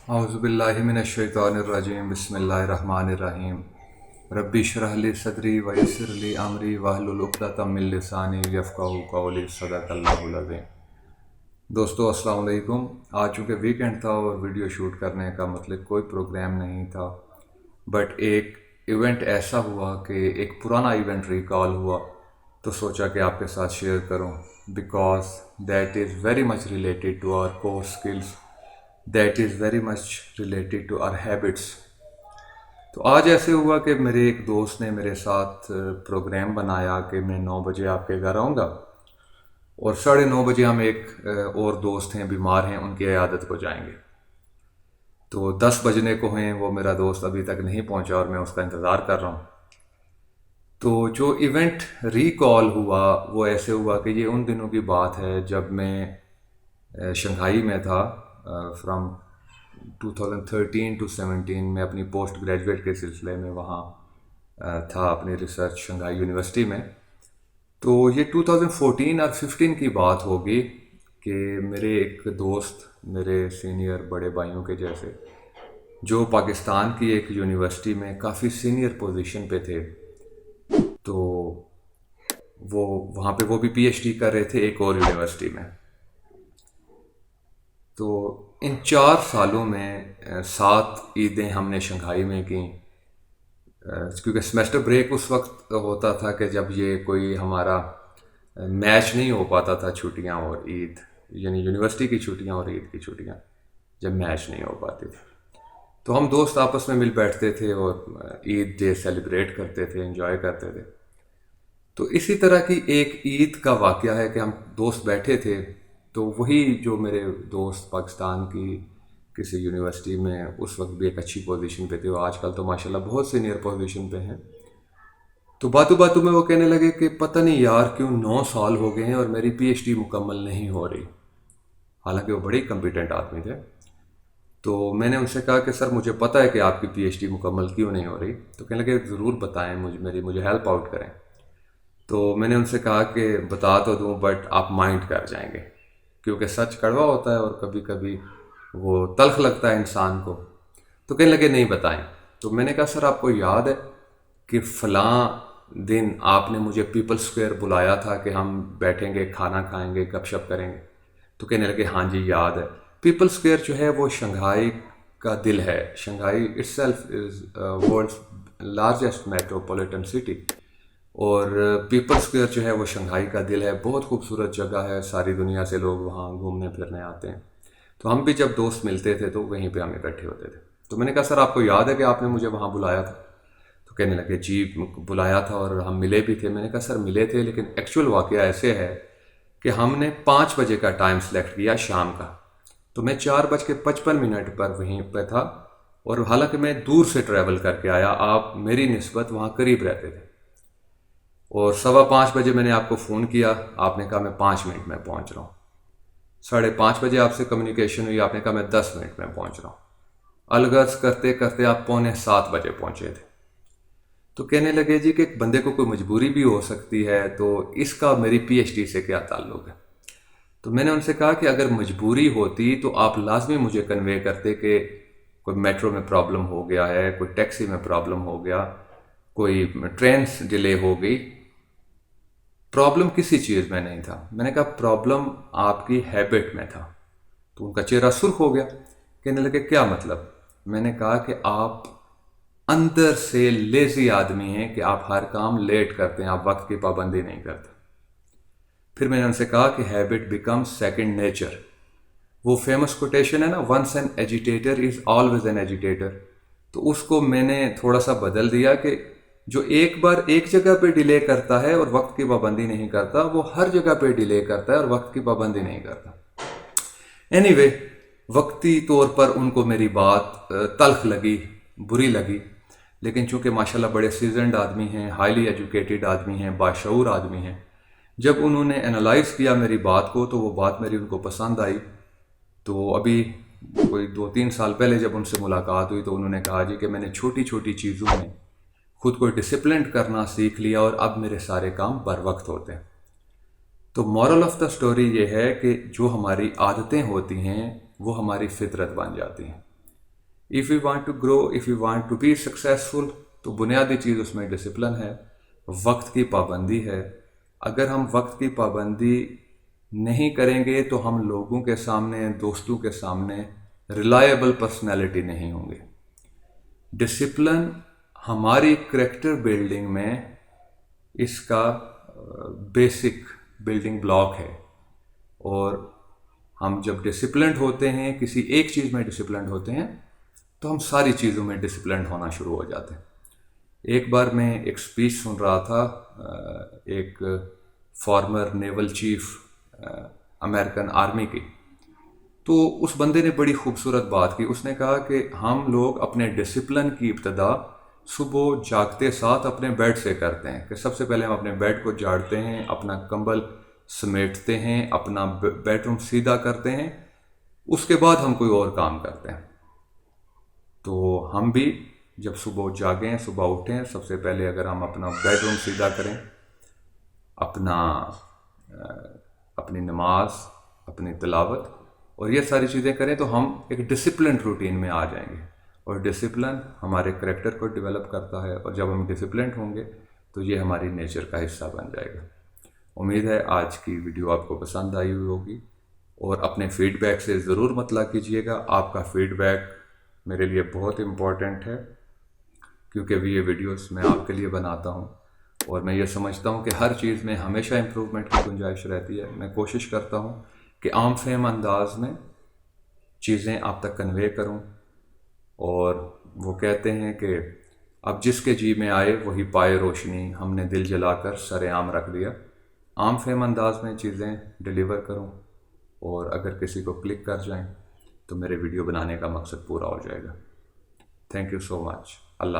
औज़ुबिल्लाहिमिनश्शैतानिर्रजीम बिस्मिल्लाहिर्रहमानिर्रहीम रब्बि इश्रह ली सदरी वयस्सिर ली अमरी वहलुल उक़दतम मिन लिसानी यफ़क़हू क़ौली सदक़ल्लाहुल अज़ीम। दोस्तों अस्सलाम वालेकुम। आज चूँकि वीकेंड था और वीडियो शूट करने का मतलब कोई प्रोग्राम नहीं था, बट एक इवेंट ऐसा हुआ कि एक पुराना इवेंट रिकॉल हुआ, तो सोचा कि आपके साथ शेयर करूं because that is very much related to our core skills, that is very much related to our habits. तो आज ऐसे हुआ कि मेरे एक दोस्त ने मेरे साथ प्रोग्राम बनाया कि मैं 9 बजे आपके घर आऊँगा और 9:30 बजे हम एक और दोस्त हैं, बीमार हैं, उनकी इयादत को जाएंगे। तो 10 बजने को हैं, वो मेरा दोस्त अभी तक नहीं पहुंचा और मैं उसका इंतज़ार कर रहा हूँ। तो जो इवेंट रिकॉल हुआ वो ऐसे हुआ कि ये उन दिनों की बात है जब मैं शंघाई में था। फ्रॉम 2013 टू 17 में अपनी पोस्ट ग्रेजुएट के सिलसिले में वहाँ था, अपनी रिसर्च शंघाई यूनिवर्सिटी में। तो ये 2014 और 15 की बात होगी कि मेरे एक दोस्त, मेरे सीनियर बड़े भाइयों के जैसे, जो पाकिस्तान की एक यूनिवर्सिटी में काफ़ी सीनियर पोजीशन पे थे, तो वो वहाँ पे वो भी पीएचडी कर रहे थे एक और यूनिवर्सिटी में। तो इन 4 सालों में 7 ईदें हमने शंघाई में की, क्योंकि सेमेस्टर ब्रेक उस वक्त होता था कि जब ये कोई हमारा मैच नहीं हो पाता था, छुट्टियां और ईद, यानी यूनिवर्सिटी की छुट्टियां और ईद की छुट्टियां जब मैच नहीं हो पाती थी, तो हम दोस्त आपस में मिल बैठते थे और ईद डे सेलिब्रेट करते थे, एंजॉय करते थे। तो इसी तरह की एक ईद का वाक़या है कि हम दोस्त बैठे थे, तो वही जो मेरे दोस्त पाकिस्तान की किसी यूनिवर्सिटी में उस वक्त भी एक अच्छी पोजीशन पे थे, और आजकल तो माशाल्लाह बहुत सीनियर पोजीशन पे हैं। तो बातों बातों में वो कहने लगे कि पता नहीं यार क्यों 9 साल हो गए हैं और मेरी पीएचडी मुकम्मल नहीं हो रही। हालांकि वो बड़े कंपिटेंट आदमी थे। तो मैंने उनसे कहा कि सर मुझे पता है कि आपकी पीएचडी मुकम्मल क्यों नहीं हो रही। तो कहने लगे ज़रूर बताएं, मुझे हेल्प आउट करें। तो मैंने उनसे कहा कि बता तो दूं, बट आप माइंड कर जाएंगे, क्योंकि सच कड़वा होता है और कभी कभी वो तल्ख लगता है इंसान को। तो कहने लगे नहीं बताएं। तो मैंने कहा सर आपको याद है कि फ़लाँ दिन आपने मुझे पीपल स्क्वायर बुलाया था कि हम बैठेंगे, खाना खाएंगे, गपशप करेंगे। तो कहने लगे हाँ जी याद है। पीपल स्क्वायर जो है वो शंघाई का दिल है। Shanghai itself is world's largest metropolitan city, और पीपल स्क्वायर जो है वो शंघाई का दिल है। बहुत खूबसूरत जगह है, सारी दुनिया से लोग वहाँ घूमने फिरने आते हैं। तो हम भी जब दोस्त मिलते थे तो वहीं पे हम इकट्ठे होते थे। तो मैंने कहा सर आपको याद है कि आपने मुझे वहाँ बुलाया था। तो कहने लगे जी बुलाया था और हम मिले भी थे। मैंने कहा सर मिले थे, लेकिन एक्चुअल वाक़या ऐसे है कि हमने 5 बजे का टाइम सेलेक्ट किया शाम का, तो मैं 4:55 पर वहीं पर था, और हालांकि मैं दूर से ट्रैवल करके आया, आप मेरी निस्बत वहाँ करीब रहते थे। और 4:15 मैंने आपको फ़ोन किया, आपने कहा मैं 5 मिनट में पहुँच रहा हूँ। 5:30 आपसे कम्युनिकेशन हुई, आपने कहा मैं 10 मिनट में पहुँच रहा हूँ। अलगर्ज करते करते आप 6:45 पहुँचे थे। तो कहने लगे जी कि एक बंदे को कोई मजबूरी भी हो सकती है, तो इसका मेरी पीएचडी से क्या ताल्लुक है। तो मैंने उनसे कहा कि अगर मजबूरी होती तो आप लाजमी मुझे कन्वे करते कि कोई मेट्रो में प्रॉब्लम हो गया है, कोई टैक्सी में प्रॉब्लम हो गया, कोई ट्रेन डिले हो गई। प्रॉब्लम किसी चीज़ में नहीं था। मैंने कहा प्रॉब्लम आपकी हैबिट में था। तो उनका चेहरा सुर्ख हो गया, कहने लगे क्या मतलब। मैंने कहा कि आप अंदर से लेजी आदमी हैं कि आप हर काम लेट करते हैं, आप वक्त की पाबंदी नहीं करते। फिर मैंने उनसे कहा कि हैबिट बिकम सेकंड नेचर। वो फेमस कोटेशन है ना, once an agitator is always an agitator. तो उसको मैंने थोड़ा सा बदल दिया कि जो एक बार एक जगह पे डिले करता है और वक्त की पाबंदी नहीं करता, वो हर जगह पे डिले करता है और वक्त की पाबंदी नहीं करता। एनीवे, वक्ती तौर पर उनको मेरी बात तल्ख लगी, बुरी लगी, लेकिन चूंकि माशाल्लाह बड़े सीजनड आदमी हैं, हाईली एजुकेटेड आदमी हैं, बाशऊर आदमी हैं, जब उन्होंने एनालाइज किया मेरी बात को तो वो बात मेरी उनको पसंद आई। तो अभी कोई 2-3 साल पहले जब उनसे मुलाकात हुई तो उन्होंने कहा जी कि मैंने छोटी छोटी चीज़ों में खुद को डिसिप्लिन करना सीख लिया और अब मेरे सारे काम बर वक्त होते हैं। तो मॉरल ऑफ द स्टोरी ये है कि जो हमारी आदतें होती हैं वो हमारी फितरत बन जाती हैं। If you want to grow, if you want to be successful, तो बुनियादी चीज़ उसमें डिसिप्लिन है, वक्त की पाबंदी है। अगर हम वक्त की पाबंदी नहीं करेंगे तो हम लोगों के सामने, दोस्तों के सामने रिलायबल पर्सनैलिटी नहीं होंगे। डिसिप्लिन हमारी करेक्टर बिल्डिंग में इसका बेसिक बिल्डिंग ब्लॉक है। और हम जब डिसिप्लिन्ड होते हैं, किसी एक चीज़ में डिसिप्लिन्ड होते हैं, तो हम सारी चीज़ों में डिसिप्लिन्ड होना शुरू हो जाते हैं। एक बार मैं एक स्पीच सुन रहा था, एक farmer naval chief American army की, तो उस बंदे ने बड़ी खूबसूरत बात की। उसने कहा कि हम लोग अपने डिसिप्लिन की इब्तदा सुबह जागते साथ अपने बेड से करते हैं, कि सबसे पहले हम अपने बेड को झाड़ते हैं, अपना कंबल समेटते हैं, अपना बेडरूम सीधा करते हैं, उसके बाद हम कोई और काम करते हैं। तो हम भी जब सुबह जागें, सुबह उठें, सबसे पहले अगर हम अपना बेडरूम सीधा करें, अपना अपनी नमाज, अपनी तिलावत और ये सारी चीज़ें करें, तो हम एक डिसिप्लिन रूटीन में आ जाएंगे। और डिसिप्लिन हमारे करैक्टर को डेवलप करता है, और जब हम डिसिप्लिन होंगे तो ये हमारी नेचर का हिस्सा बन जाएगा। उम्मीद है आज की वीडियो आपको पसंद आई हुई होगी, और अपने फीडबैक से ज़रूर मतला कीजिएगा। आपका फीडबैक मेरे लिए बहुत इम्पॉर्टेंट है, क्योंकि ये वीडियोस मैं आपके लिए बनाता हूँ, और मैं ये समझता हूँ कि हर चीज़ में हमेशा इम्प्रूवमेंट की गुंजाइश रहती है। मैं कोशिश करता हूँ कि आम फहम अंदाज में चीज़ें आप तक कन्वे करूँ। और वो कहते हैं कि अब जिसके जी में आए वही पाए रोशनी, हमने दिल जलाकर सरेआम रख दिया। आम फहम अंदाज में चीज़ें डिलीवर करूँ, और अगर किसी को क्लिक कर जाएं तो मेरे वीडियो बनाने का मकसद पूरा हो जाएगा। Thank you so much. Allah.